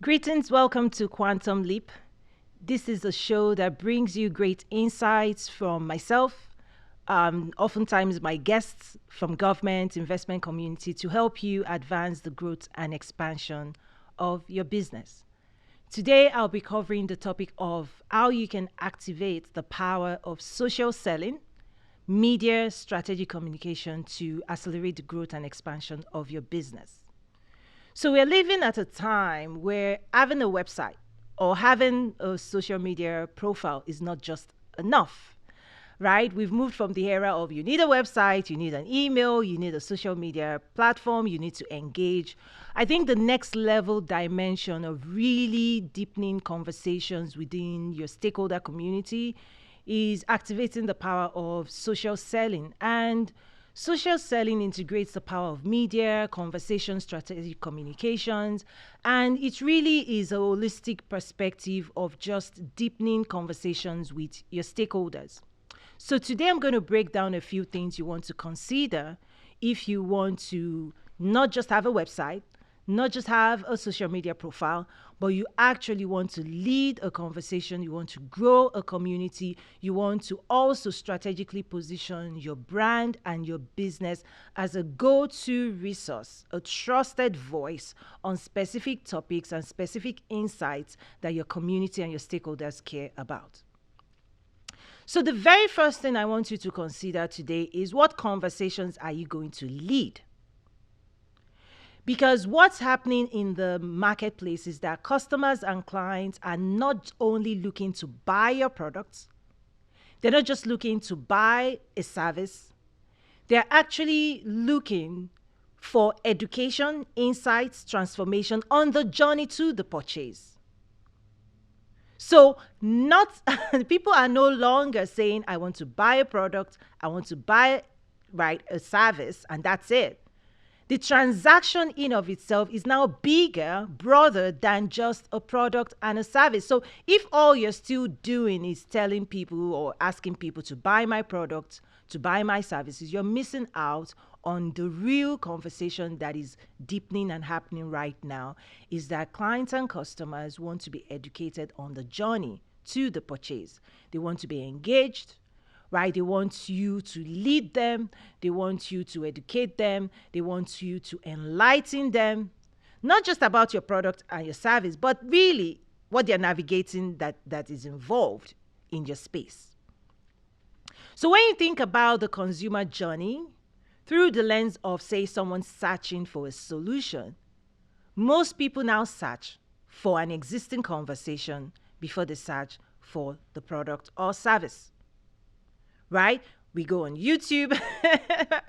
Greetings, welcome to Quantum Leap. This is a show that brings you great insights from myself, oftentimes my guests from government, investment community to help you advance the growth and expansion of your business. Today, I'll be covering the topic of how you can activate the power of social selling, media, strategic communication to accelerate the growth and expansion of your business. So we're living at a time where having a website or having a social media profile is not just enough, right? We've moved from the era of you need a website, you need an email, you need a social media platform, you need to engage. I think the next level dimension of really deepening conversations within your stakeholder community is activating the power of social selling. And social selling integrates the power of media, conversation, strategic communications, and it really is a holistic perspective of just deepening conversations with your stakeholders. So today I'm going to break down a few things you want to consider if you want to not just have a website, not just have a social media profile, but you actually want to lead a conversation, you want to grow a community, you want to also strategically position your brand and your business as a go-to resource, a trusted voice on specific topics and specific insights that your community and your stakeholders care about. So the very first thing I want you to consider today is what conversations are you going to lead? Because what's happening in the marketplace is that customers and clients are not only looking to buy your products, they're not just looking to buy a service, they're actually looking for education, insights, transformation on the journey to the purchase. So not people are no longer saying, I want to buy a product, I want to buy a service, and that's it. The transaction in of itself is now bigger, broader than just a product and a service. So if all you're still doing is telling people or asking people to buy my products, to buy my services, you're missing out on the real conversation that is deepening and happening right now, is that clients and customers want to be educated on the journey to the purchase. They want to be engaged, right? They want you to lead them. They want you to educate them. They want you to enlighten them, not just about your product and your service, but really what they're navigating that is involved in your space. So when you think about the consumer journey through the lens of, say, someone searching for a solution, most people now search for an existing conversation before they search for the product or service. Right? We go on YouTube,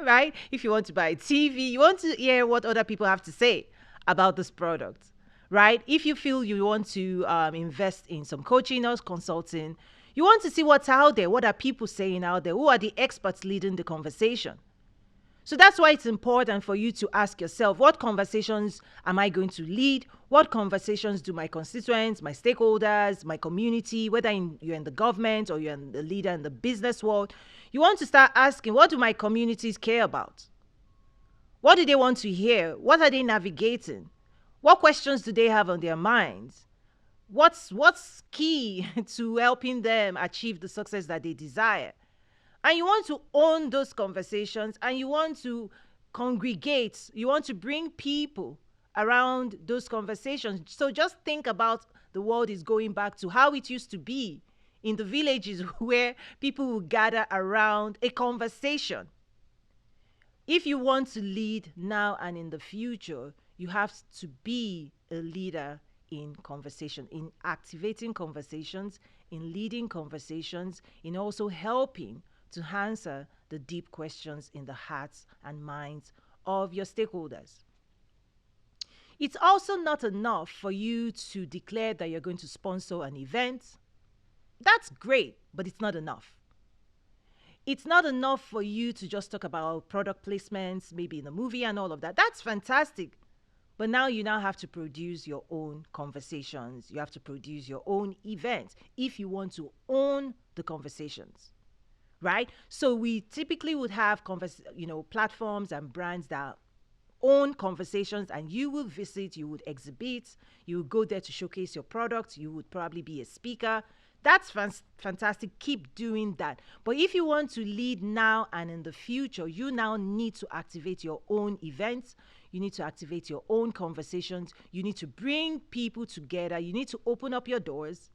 right? If you want to buy a TV, you want to hear what other people have to say about this product, right? If you feel you want to invest in some coaching or consulting, you want to see what's out there. What are people saying out there? Who are the experts leading the conversation? So that's why it's important for you to ask yourself, what conversations am I going to lead? What conversations do my constituents, my stakeholders, my community, whether you're in the government or you're the leader in the business world, you want to start asking, what do my communities care about? What do they want to hear? What are they navigating? What questions do they have on their minds? What's key to helping them achieve the success that they desire? And you want to own those conversations, and you want to congregate, you want to bring people around those conversations. So just think about the world is going back to how it used to be in the villages where people would gather around a conversation. If you want to lead now and in the future, you have to be a leader in conversation, in activating conversations, in leading conversations, in also helping to answer the deep questions in the hearts and minds of your stakeholders. It's also not enough for you to declare that you're going to sponsor an event. That's great, but it's not enough. It's not enough for you to just talk about product placements, maybe in a movie and all of that. That's fantastic. But now you have to produce your own conversations. You have to produce your own events if you want to own the conversations. Right? So we typically would have platforms and brands that own conversations, and you will visit, you would exhibit, you would go there to showcase your product, you would probably be a speaker. That's fantastic. Keep doing that. But if you want to lead now and in the future, you now need to activate your own events. You need to activate your own conversations. You need to bring people together. You need to open up your doors,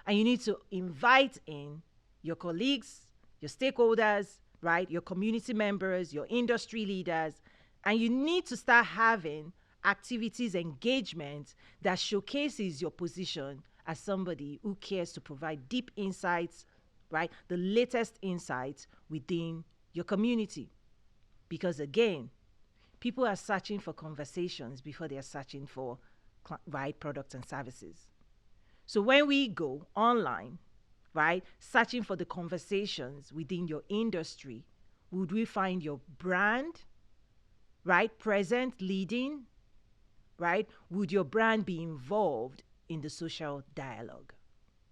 and you need to invite in your colleagues, your stakeholders, right? Your community members, your industry leaders. And you need to start having activities, engagement that showcases your position as somebody who cares to provide deep insights, right? The latest insights within your community. Because again, people are searching for conversations before they are searching for right products and services. So when we go online, right, searching for the conversations within your industry, would we find your brand, right, present, leading, right? Would your brand be involved in the social dialogue?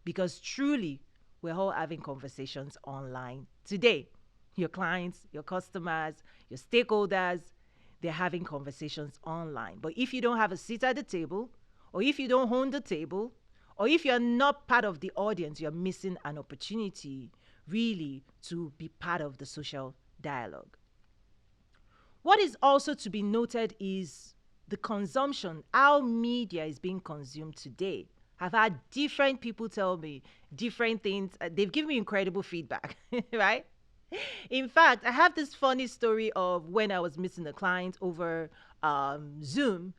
Because truly, we're all having conversations online today. Your clients, your customers, your stakeholders, they're having conversations online. But if you don't have a seat at the table, or if you don't own the table, or if you're not part of the audience, you're missing an opportunity really to be part of the social dialogue. What is also to be noted is the consumption, how media is being consumed today. I've had different people tell me different things. They've given me incredible feedback, right? In fact, I have this funny story of when I was meeting a client over Zoom,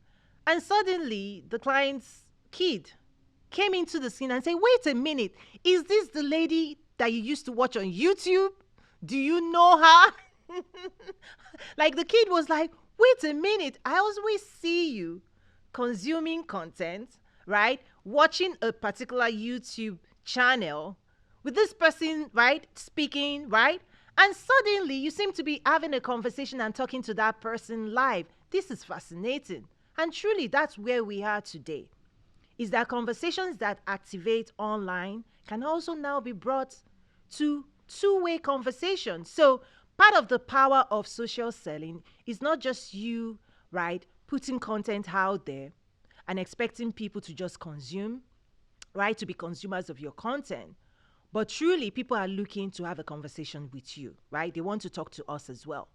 and suddenly the client's kid came into the scene and said, "Wait a minute, is this the lady that you used to watch on YouTube? Do you know her?" Like the kid was like, "Wait a minute, I always see you consuming content, right? Watching a particular YouTube channel with this person, right? Speaking, right? And suddenly you seem to be having a conversation and talking to that person live. This is fascinating." And truly, that's where we are today. Is that conversations that activate online can also now be brought to two-way conversation. So part of the power of social selling is not just you, right, putting content out there and expecting people to just consume, right, to be consumers of your content. But truly, people are looking to have a conversation with you, right? They want to talk to us as well.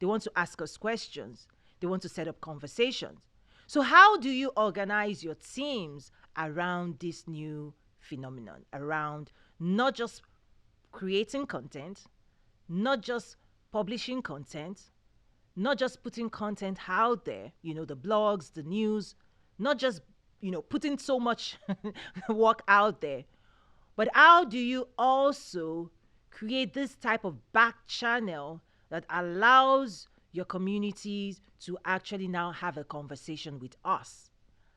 They want to ask us questions. They want to set up conversations. So how do you organize your teams around this new phenomenon, around not just creating content, not just publishing content, not just putting content out there, the blogs, the news, not just, putting so much work out there, but how do you also create this type of back channel that allows your communities to actually now have a conversation with us,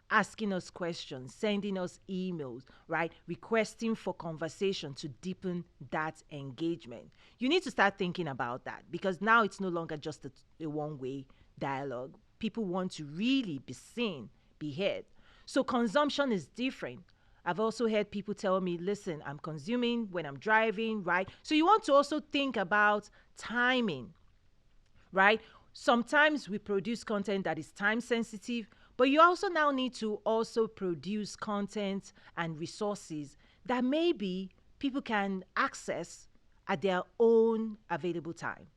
asking us questions, sending us emails, right? Requesting for conversation to deepen that engagement. You need to start thinking about that, because now it's no longer just a one-way dialogue. People want to really be seen, be heard. So consumption is different. I've also heard people tell me, listen, I'm consuming when I'm driving, right? So you want to also think about timing, right? Sometimes we produce content that is time sensitive, but you also now need to also produce content and resources that maybe people can access at their own available time,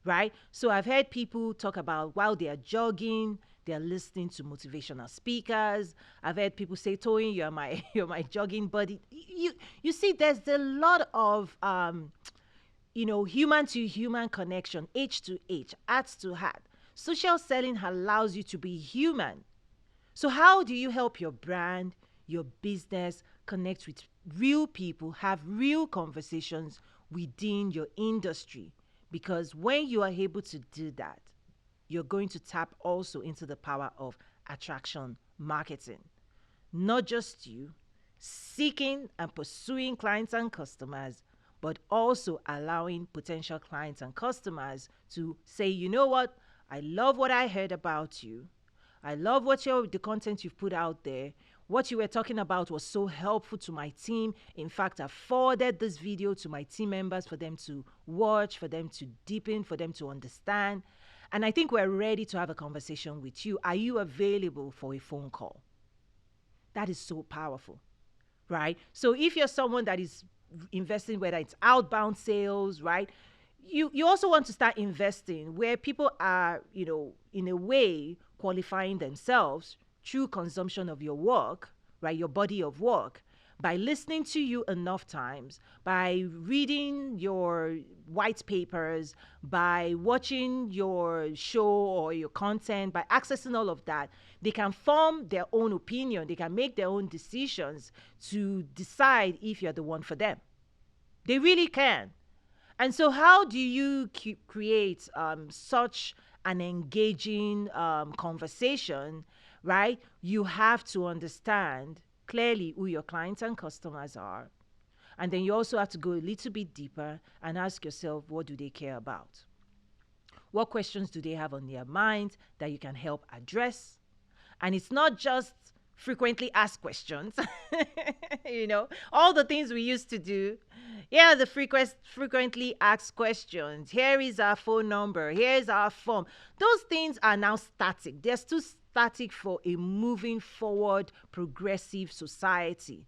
right? So I've heard people talk about while they are jogging, they're listening to motivational speakers. I've heard people say, "Toyin, you're my jogging buddy." You see, there's a lot of human to human connection, H to H, heart to heart. Social selling allows you to be human. So how do you help your brand, your business connect with real people, have real conversations within your industry? Because when you are able to do that, you're going to tap also into the power of attraction marketing. Not just you seeking and pursuing clients and customers, but also allowing potential clients and customers to say, "You know what? I love what I heard about you. I love the content you've put out there. What you were talking about was so helpful to my team. In fact, I forwarded this video to my team members for them to watch, for them to deepen, for them to understand. And I think we're ready to have a conversation with you. Are you available for a phone call? That is so powerful, right? So if you're someone that is investing, whether it's outbound sales, right? You also want to start investing where people are, in a way qualifying themselves through consumption of your work, right? Your body of work, by listening to you enough times, by reading your white papers, by watching your show or your content, by accessing all of that, they can form their own opinion. They can make their own decisions to decide if you're the one for them. They really can. And so, how do you create such an engaging conversation, right? You have to understand clearly who your clients and customers are. And then you also have to go a little bit deeper and ask yourself, what do they care about? What questions do they have on their mind that you can help address? And it's not just frequently asked questions, all the things we used to do. Yeah, the frequently asked questions. Here is our phone number. Here's our form. Those things are now static. They're still static for a moving forward, progressive society.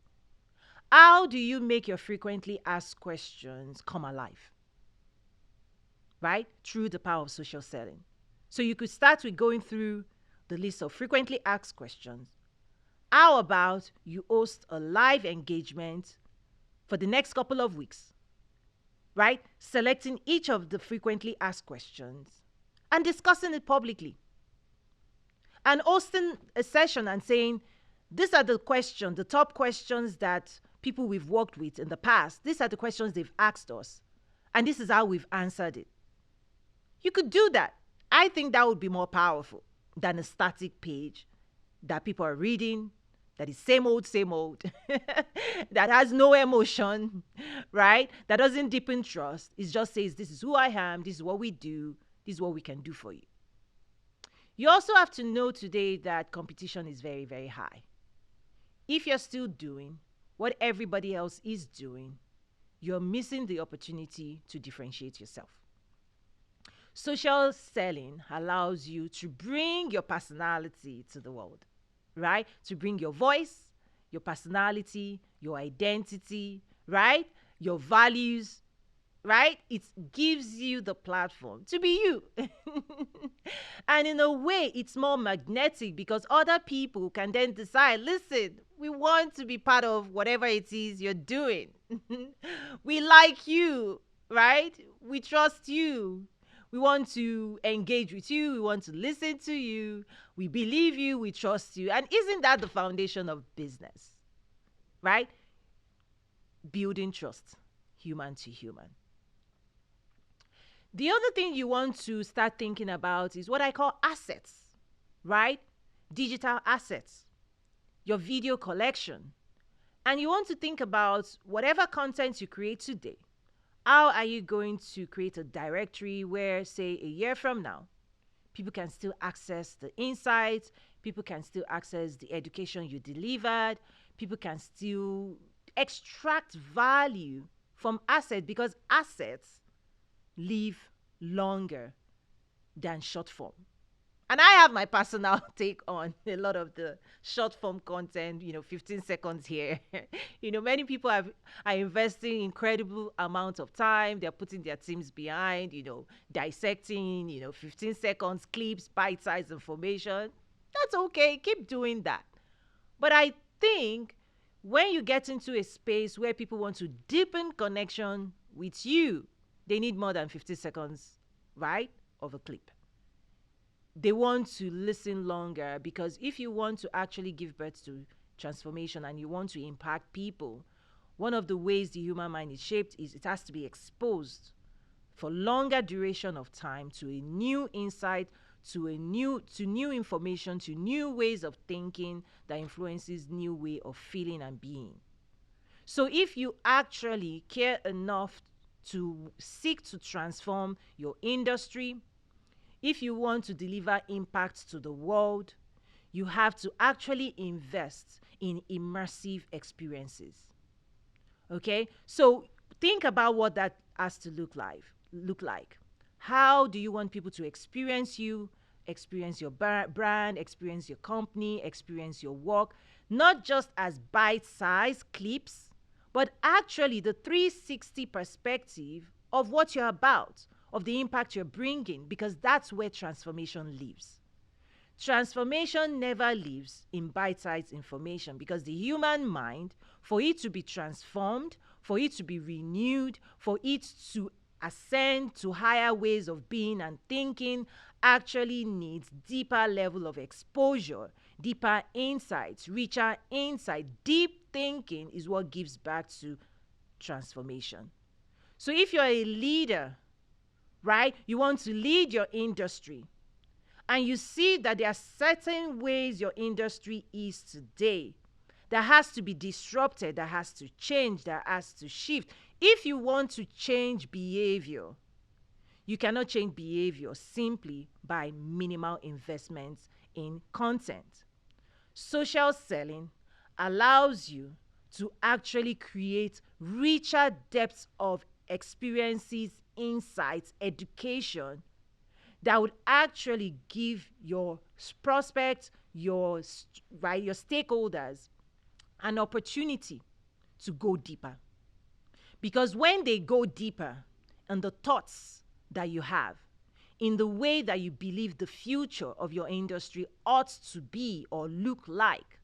How do you make your frequently asked questions come alive? Right? Through the power of social selling. So you could start with going through the list of frequently asked questions. How about you host a live engagement for the next couple of weeks, right? Selecting each of the frequently asked questions and discussing it publicly. And hosting a session and saying, these are the questions, the top questions that people we've worked with in the past, these are the questions they've asked us, and this is how we've answered it. You could do that. I think that would be more powerful than a static page that people are reading, that is same old, that has no emotion, right? That doesn't deepen trust. It just says, this is who I am, this is what we do, this is what we can do for you. You also have to know today that competition is very, very high. If you're still doing what everybody else is doing, you're missing the opportunity to differentiate yourself. Social selling allows you to bring your personality to the world, right? To bring your voice, your personality, your identity, right? Your values, right? It gives you the platform to be you. And in a way, it's more magnetic because other people can then decide, listen, we want to be part of whatever it is you're doing. We like you, right? We trust you. We want to engage with you. We want to listen to you. We believe you. We trust you. And isn't that the foundation of business, right? Building trust, human to human. The other thing you want to start thinking about is what I call assets, right? Digital assets, your video collection. And you want to think about whatever content you create today. How are you going to create a directory where, say, a year from now, people can still access the insights, people can still access the education you delivered, people can still extract value from assets, because assets live longer than short form. And I have my personal take on a lot of the short form content, 15 seconds here. Many people are investing incredible amounts of time. They're putting their teams behind, dissecting, 15 seconds clips, bite-sized information. That's okay. Keep doing that. But I think when you get into a space where people want to deepen connection with you, they need more than 50 seconds, right, of a clip. They want to listen longer, because if you want to actually give birth to transformation and you want to impact people, one of the ways the human mind is shaped is it has to be exposed for longer duration of time to a new insight, to new information, to new ways of thinking that influences new way of feeling and being. So if you actually care enough to seek to transform your industry, if you want to deliver impact to the world, you have to actually invest in immersive experiences. Okay? So think about what that has to look like. How do you want people to experience you, experience your brand, experience your company, experience your work? Not just as bite-sized clips, but actually the 360 perspective of what you're about, of the impact you're bringing, because that's where transformation lives. Transformation never lives in bite-sized information, because the human mind, for it to be transformed, for it to be renewed, for it to ascend to higher ways of being and thinking, actually needs deeper level of exposure, deeper insights, richer insight. Deep thinking is what gives back to transformation. So if you're a leader, right, you want to lead your industry, and you see that there are certain ways your industry is today that has to be disrupted, that has to change, that has to shift. If you want to change behavior, you cannot change behavior simply by minimal investments in content. Social selling allows you to actually create richer depths of experiences, insights, education that would actually give your prospects, your stakeholders, an opportunity to go deeper. Because when they go deeper in the thoughts that you have, in the way that you believe the future of your industry ought to be or look like,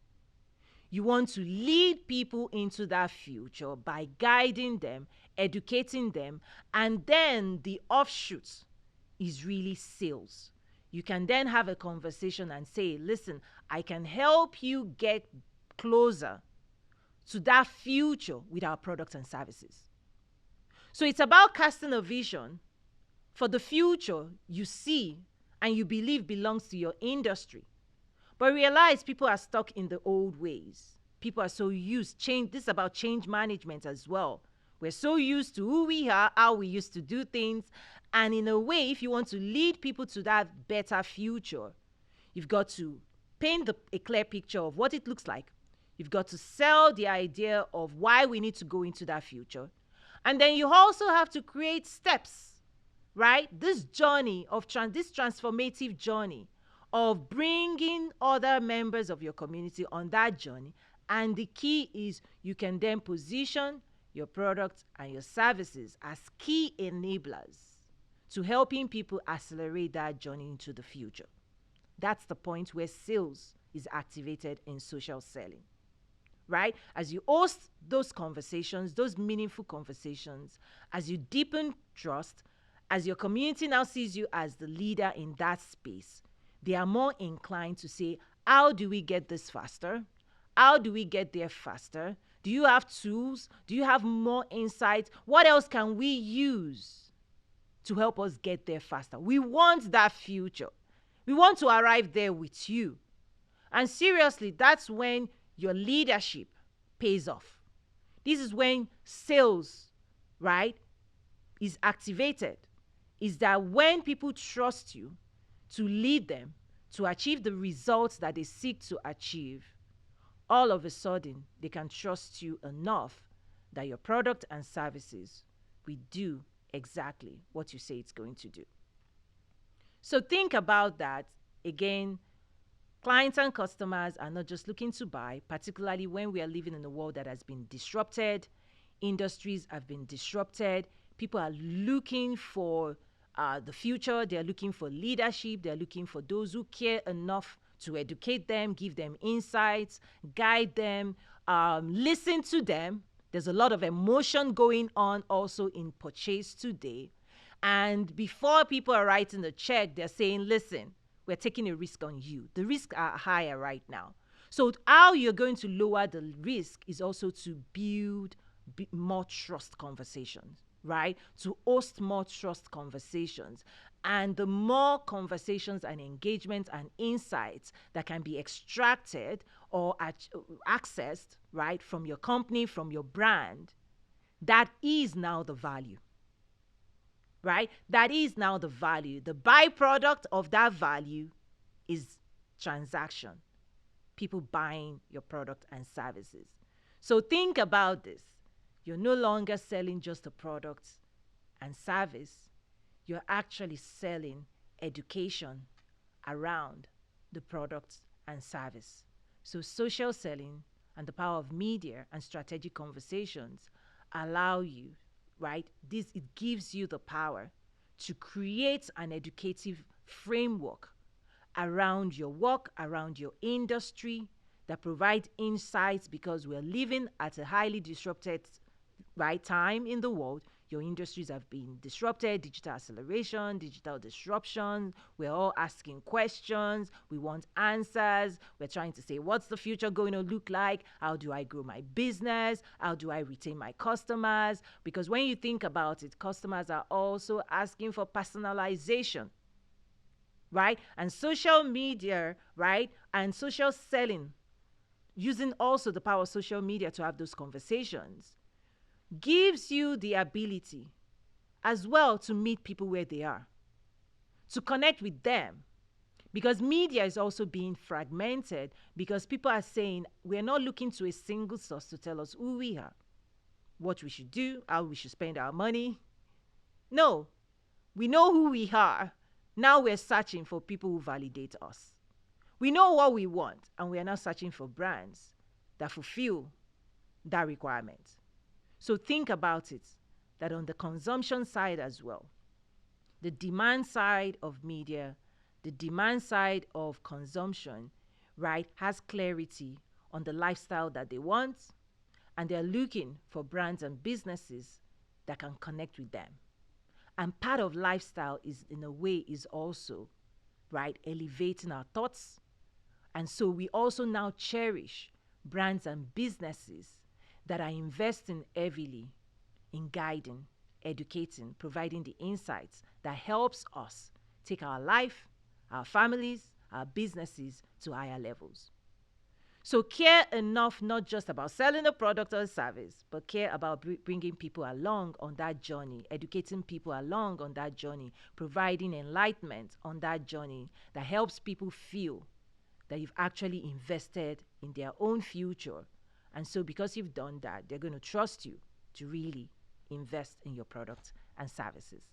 you want to lead people into that future by guiding them, educating them, and then the offshoots is really sales. You can then have a conversation and say, listen, I can help you get closer to that future with our products and services. So it's about casting a vision for the future you see and you believe belongs to your industry. But realize people are stuck in the old ways. People are so used. This is about change management as well. We're so used to who we are, how we used to do things. And in a way, if you want to lead people to that better future, you've got to paint a clear picture of what it looks like. You've got to sell the idea of why we need to go into that future. And then you also have to create steps, right? This journey of this transformative journey of bringing other members of your community on that journey. And the key is you can then position your products and your services as key enablers to helping people accelerate that journey into the future. That's the point where sales is activated in social selling, right? As you host those conversations, those meaningful conversations, as you deepen trust, as your community now sees you as the leader in that space, they are more inclined to say, how do we get this faster? How do we get there faster? Do you have tools? Do you have more insights? What else can we use to help us get there faster? We want that future. We want to arrive there with you. And seriously, that's when your leadership pays off. This is when sales, right, is activated. Is that when people trust you to lead them to achieve the results that they seek to achieve, all of a sudden they can trust you enough that your product and services will do exactly what you say it's going to do. So think about that. Again, clients and customers are not just looking to buy, particularly when we are living in a world that has been disrupted. Industries have been disrupted. People are looking for the future. They're looking for leadership. They're looking for those who care enough to educate them, give them insights, guide them, listen to them. There's a lot of emotion going on also in purchase today. And before people are writing the check, they're saying, listen, we're taking a risk on you. The risks are higher right now. So how you're going to lower the risk is also to build more trust conversations, right? To host more trust conversations. And the more conversations and engagements and insights that can be extracted or accessed, right, from your company, from your brand, that is now the value, right? That is now the value. The byproduct of that value is transaction, people buying your product and services. So think about this. You're no longer selling just a product and service. you're actually selling education around the products and service. So social selling and the power of media and strategic conversations allow you, right? This it gives you the power to create an educative framework around your work, around your industry that provide insights because we're living at a highly disrupted right time in the world. Your industries have been disrupted, digital acceleration, digital disruption. We're all asking questions. We want answers. We're trying to say, what's the future going to look like? How do I grow my business? How do I retain my customers? Because when you think about it, customers are also asking for personalization, right? And social media, right? And social selling, using also the power of social media to have those conversations, gives you the ability as well to meet people where they are, to connect with them. Because media is also being fragmented because people are saying we're not looking to a single source to tell us who we are, what we should do, how we should spend our money. No, we know who we are. Now we're searching for people who validate us. We know what we want, and we are now searching for brands that fulfill that requirement. So think about it, that on the consumption side as well, the demand side of media, the demand side of consumption, right, has clarity on the lifestyle that they want, and they're looking for brands and businesses that can connect with them. And part of lifestyle is, in a way, is also, right, elevating our thoughts. And so we also now cherish brands and businesses that are investing heavily in guiding, educating, providing the insights that helps us take our life, our families, our businesses to higher levels. So care enough not just about selling a product or a service, but care about bringing people along on that journey, educating people along on that journey, providing enlightenment on that journey that helps people feel that you've actually invested in their own future. And so because you've done that, they're going to trust you to really invest in your products and services.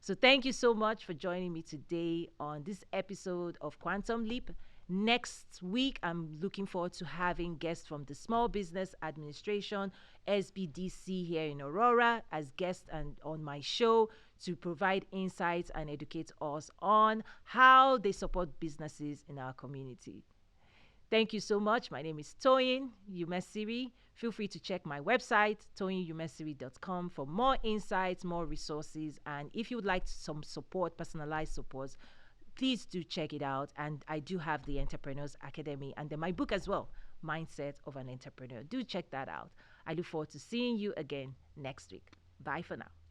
So thank you so much for joining me today on this episode of Quantum Leap. Next week, I'm looking forward to having guests from the Small Business Administration, SBDC, here in Aurora as guests and on my show to provide insights and educate us on how they support businesses in our community. Thank you so much. My name is Toyin Umesiri. Feel free to check my website, toyinumesiri.com, for more insights, more resources. And if you would like some support, personalized support, please do check it out. And I do have the Entrepreneurs Academy and then my book as well, Mindset of an Entrepreneur. Do check that out. I look forward to seeing you again next week. Bye for now.